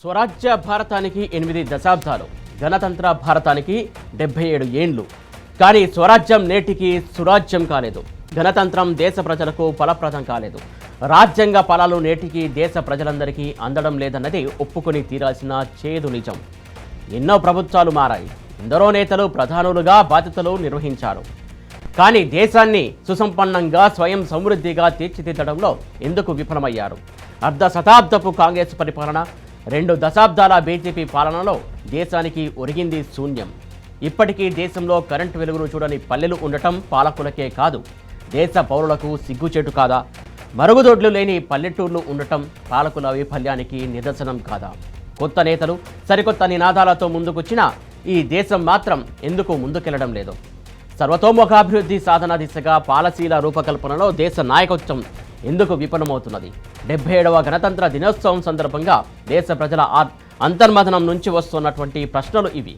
స్వరాజ్య భారతానికి 8 దశాబ్దాలు, గణతంత్ర భారతానికి 77 ఏండ్లు. కానీ స్వరాజ్యం నేటికి సురాజ్యం కాలేదు. గణతంత్రం దేశ ప్రజలకు ఫలప్రదం కాలేదు. రాజ్యాంగ ఫలాలు నేటికి దేశ ప్రజలందరికీ అందడం లేదన్నది ఒప్పుకొని తీరాల్సిన చేదు నిజం. ఎన్నో ప్రభుత్వాలు మారాయి. ఎందరో నేతలు ప్రధానులుగా బాధ్యతలు నిర్వహించారు. కానీ దేశాన్ని సుసంపన్నంగా స్వయం సమృద్ధిగా తీర్చిదిద్దడంలో ఎందుకు విఫలమయ్యారు? అర్ధ శతాబ్దపు కాంగ్రెస్ పరిపాలన, 2 దశాబ్దాల బీజేపీ పాలనలో దేశానికి ఒరిగింది శూన్యం. ఇప్పటికీ దేశంలో కరెంటు వెలుగును చూడని పల్లెలు ఉండటం పాలకులకే కాదు, దేశ పౌరులకు సిగ్గుచేటు కాదా? మరుగుదొడ్లు లేని పల్లెటూర్లు ఉండటం పాలకుల వైఫల్యానికి నిదర్శనం కాదా? కొత్త నేతలు సరికొత్త నినాదాలతో ముందుకొచ్చినా ఈ దేశం మాత్రం ఎందుకు ముందుకెళ్లడం లేదు? సర్వతోముఖాభివృద్ధి సాధన దిశగా పాలసీల రూపకల్పనలో దేశ నాయకత్వం ఎందుకు విఫలమవుతున్నది? 77వ గణతంత్ర దినోత్సవం సందర్భంగా దేశ ప్రజల అంతర్మథనం నుంచి వస్తున్నటువంటి ప్రశ్నలు ఇవి.